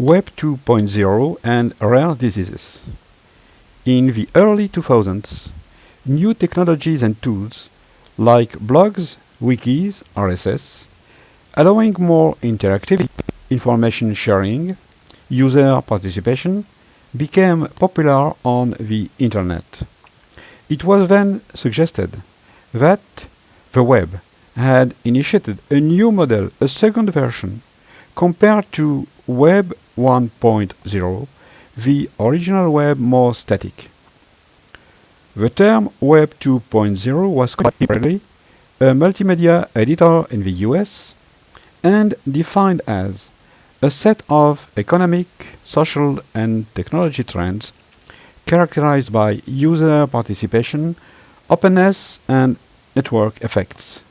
Web 2.0 and rare diseases. In the early 2000s, new technologies and tools like blogs, wikis, RSS, allowing more interactivity, information sharing, user participation, became popular on the internet. It was then suggested that the web had initiated a new model, a second version, compared to Web 1.0, the original web more static. The term Web 2.0 was coined by a multimedia editor in the US and defined as a set of economic, social, and technology trends characterized by user participation, openness, and network effects.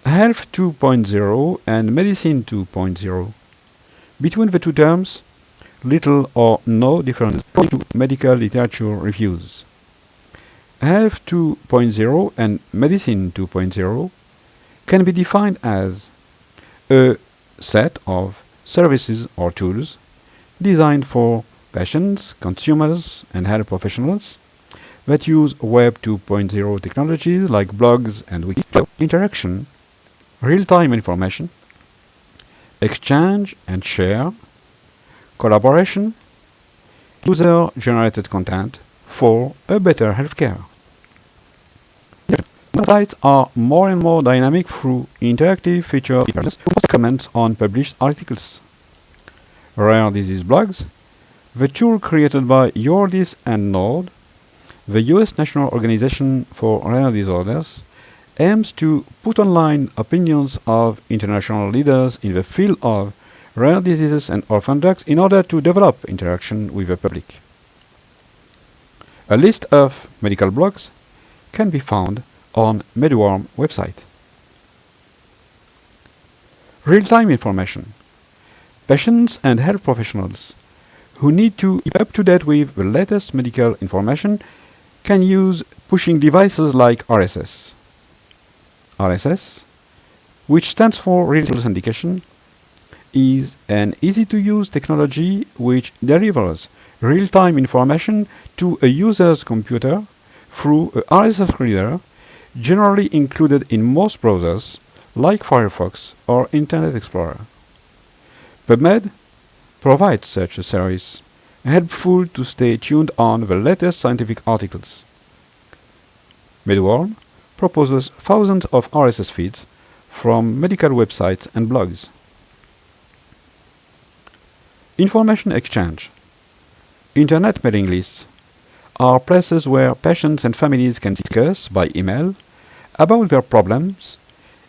Health 2.0 and Medicine 2.0. Between the two terms, little or no difference according to medical literature reviews. Health 2.0 and Medicine 2.0 can be defined as a set of services or tools designed for patients, consumers, and health professionals that use Web 2.0 technologies like blogs and wikis, interaction, real-time information, exchange and share, collaboration, user-generated content for a better healthcare. Websites are more and more dynamic through interactive features, comments on published articles. Rare disease blogs, the tool created by Yourdis and Nord, the US National Organization for Rare Disorders, aims to put online opinions of international leaders in the field of rare diseases and orphan drugs in order to develop interaction with the public. A list of medical blogs can be found on Medworm website. Real-time information. Patients and health professionals who need to keep up to date with the latest medical information can use pushing devices like RSS. RSS, which stands for Real-Time Syndication, is an easy-to-use technology which delivers real-time information to a user's computer through a RSS reader generally included in most browsers like Firefox or Internet Explorer. PubMed provides such a service, helpful to stay tuned on the latest scientific articles. Medworm proposes thousands of RSS feeds from medical websites and blogs. Information exchange. Internet mailing lists are places where patients and families can discuss by email about their problems,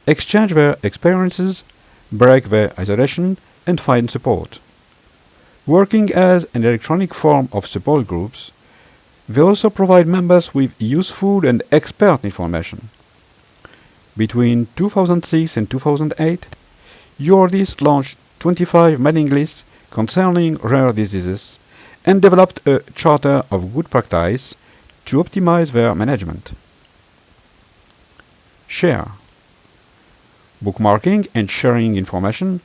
exchange their experiences, break their isolation, and find support. Working as an electronic form of support groups, they also provide members with useful and expert information. Between 2006 and 2008, Yourdis launched 25 mailing lists concerning rare diseases and developed a charter of good practice to optimize their management. Share. Bookmarking and sharing information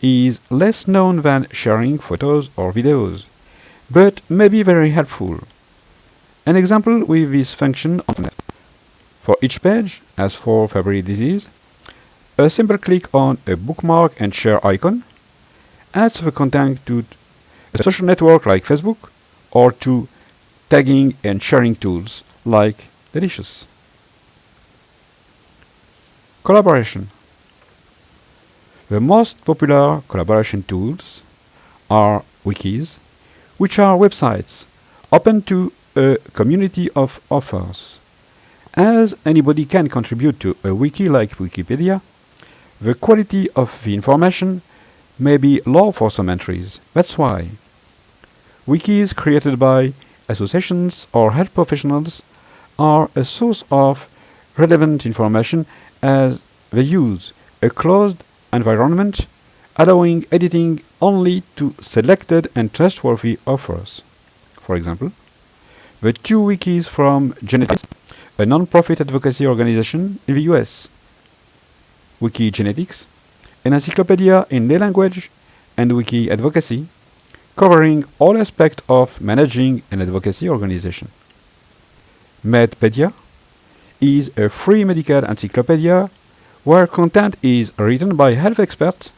is less known than sharing photos or videos, but may be very helpful. An example with this function of for each page, as for Fabry disease, a simple click on a bookmark and share icon adds the content to a social network like Facebook or to tagging and sharing tools like Delicious. Collaboration. The most popular collaboration tools are wikis, which are websites open to a community of authors. As anybody can contribute to a wiki like Wikipedia, the quality of the information may be low for some entries. That's why wikis created by associations or health professionals are a source of relevant information as they use a closed environment, allowing editing only to selected and trustworthy authors. For example, the two wikis from Genetics, a non-profit advocacy organization in the US. Wiki Genetics, an encyclopedia in lay language and wiki advocacy, covering all aspects of managing an advocacy organization. Medpedia is a free medical encyclopedia where content is written by health experts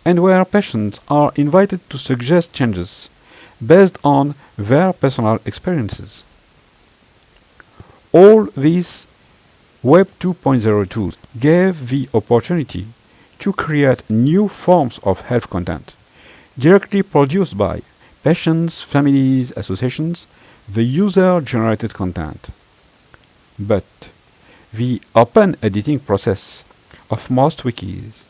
and where patients are invited to suggest changes based on their personal experiences. All these Web 2.0 tools gave the opportunity to create new forms of health content directly produced by patients, families, associations, the user-generated content. But the open editing process of most wikis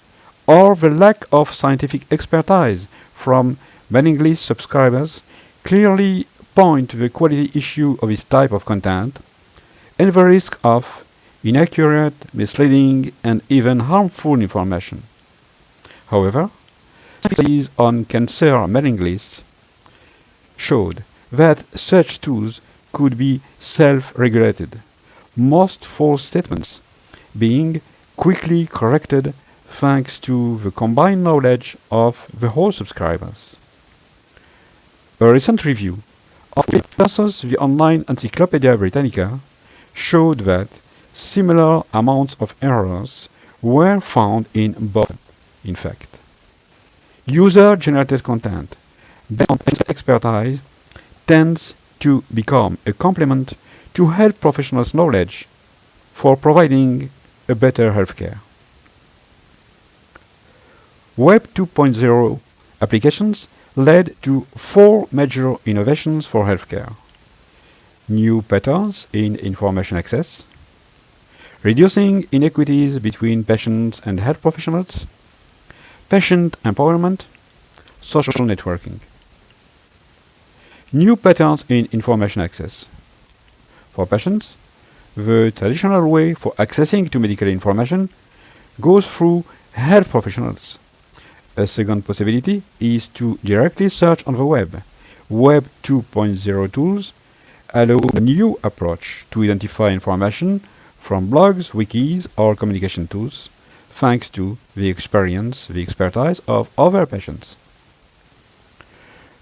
or the lack of scientific expertise from mailing list subscribers clearly point to the quality issue of this type of content and the risk of inaccurate, misleading, and even harmful information. However, studies on cancer mailing lists showed that such tools could be self-regulated, most false statements being quickly corrected thanks to the combined knowledge of the whole subscribers. A recent review of versus the online Encyclopedia Britannica showed that similar amounts of errors were found in both. In fact, user-generated content based on expertise tends to become a complement to health professionals' knowledge for providing a better healthcare. Web 2.0 applications led to 4 major innovations for healthcare: new patterns in information access, reducing inequities between patients and health professionals, patient empowerment, social networking. New patterns in information access. For patients, the traditional way for accessing to medical information goes through health professionals. A second possibility is to directly search on the web. Web 2.0 tools allow a new approach to identify information from blogs, wikis, or communication tools, thanks to the experience, the expertise of other patients.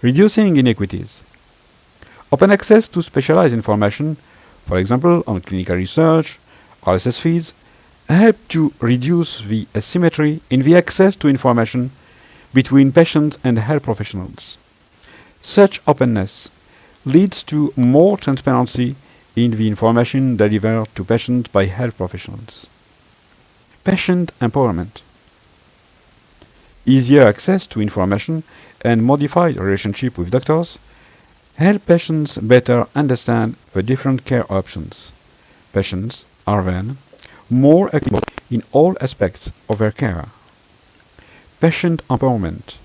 Reducing inequities. Open access to specialized information, for example, on clinical research, RSS feeds, help to reduce the asymmetry in the access to information between patients and health professionals. Such openness leads to more transparency in the information delivered to patients by health professionals. Patient empowerment. Easier access to information and modified relationship with doctors help patients better understand the different care options. Patients are then more active in all aspects of their care. Patient empowerment.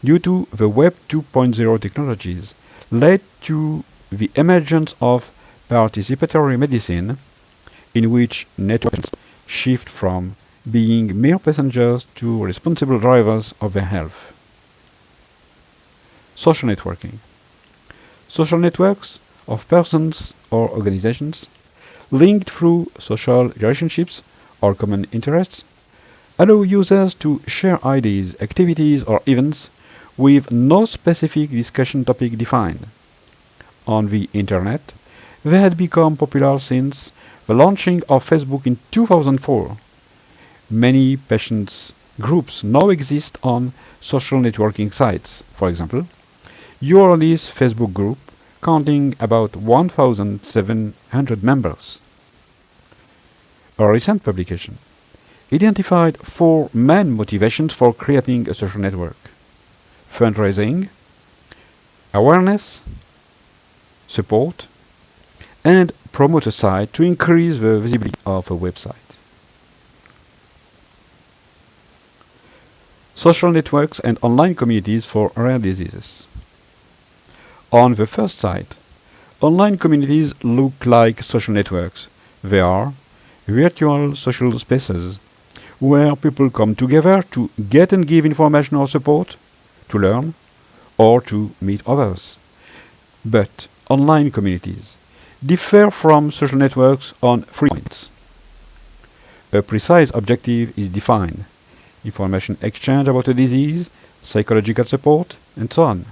Due to the Web 2.0 technologies led to the emergence of participatory medicine, in which networks shift from being mere passengers to responsible drivers of their health. Social networking. Social networks of persons or organizations linked through social relationships or common interests allow users to share ideas, activities, or events with no specific discussion topic defined. On the internet, they had become popular since the launching of Facebook in 2004. Many patients groups now exist on social networking sites. For example, URL's Facebook group counting about 1,700 members. A recent publication identified 4 main motivations for creating a social network: fundraising, awareness, support, and promote a site to increase the visibility of a website. Social networks and online communities for rare diseases. On the first site, online communities look like social networks. They are virtual social spaces where people come together to get and give information or support, to learn, or to meet others. But online communities differ from social networks on 3 points. A precise objective is defined: information exchange about a disease, psychological support, and so on.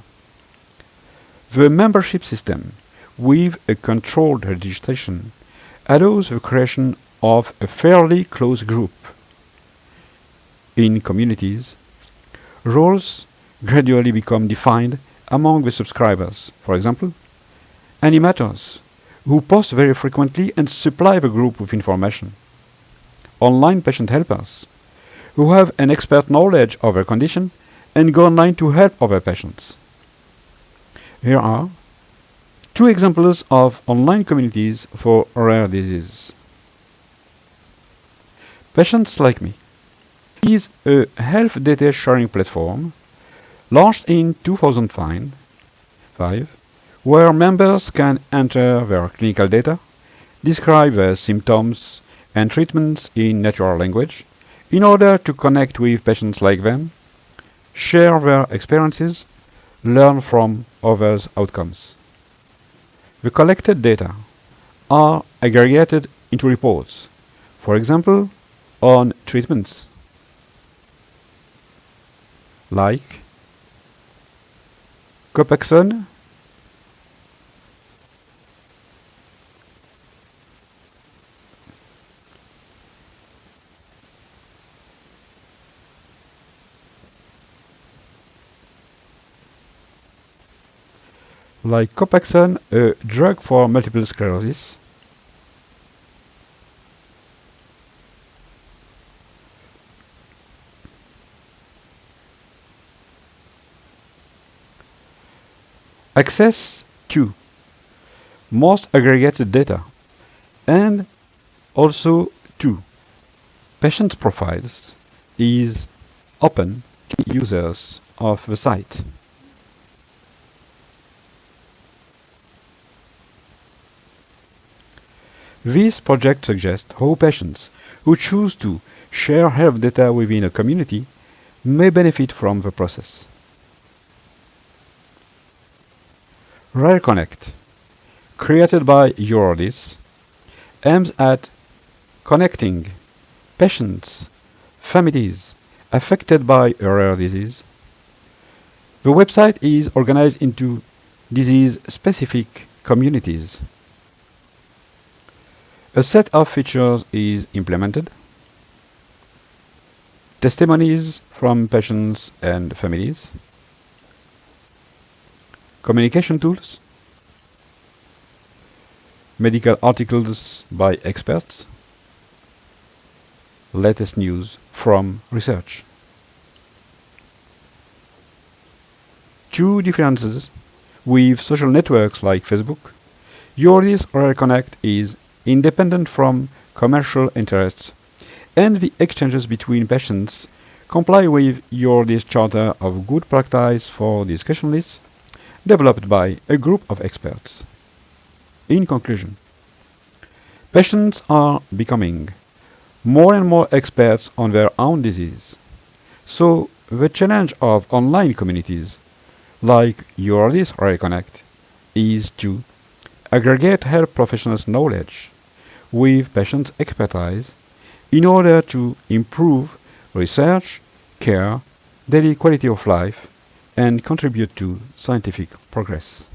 The membership system, with a controlled registration, allows the creation of a fairly close group. In communities, roles gradually become defined among the subscribers. For example, animators, who post very frequently and supply the group with information. Online patient helpers, who have an expert knowledge of their condition and go online to help other patients. Here are two examples of online communities for rare disease. Patients Like Me is a health data sharing platform launched in 2005, where members can enter their clinical data, describe their symptoms and treatments in natural language in order to connect with patients like them, share their experiences, learn from others' outcomes. The collected data are aggregated into reports, for example, on treatments like Copaxone, a drug for multiple sclerosis, access to most aggregated data, and also to patient profiles is open to users of the site. This project suggests how patients who choose to share health data within a community may benefit from the process. Rare Connect, created by Eurodis, aims at connecting patients, families affected by a rare disease. The website is organized into disease-specific communities. A set of features is implemented. Testimonies from patients and families. Communication tools. Medical articles by experts. Latest news from research. Two differences with social networks like Facebook. Eurodis Rare Connect is independent from commercial interests, and the exchanges between patients comply with Eurodis Charter of Good Practice for discussion lists developed by a group of experts. In conclusion, patients are becoming more and more experts on their own disease. So the challenge of online communities like Eurodis Rare Connect is to aggregate health professionals' knowledge with patients' expertise in order to improve research, care, daily quality of life, and contribute to scientific progress.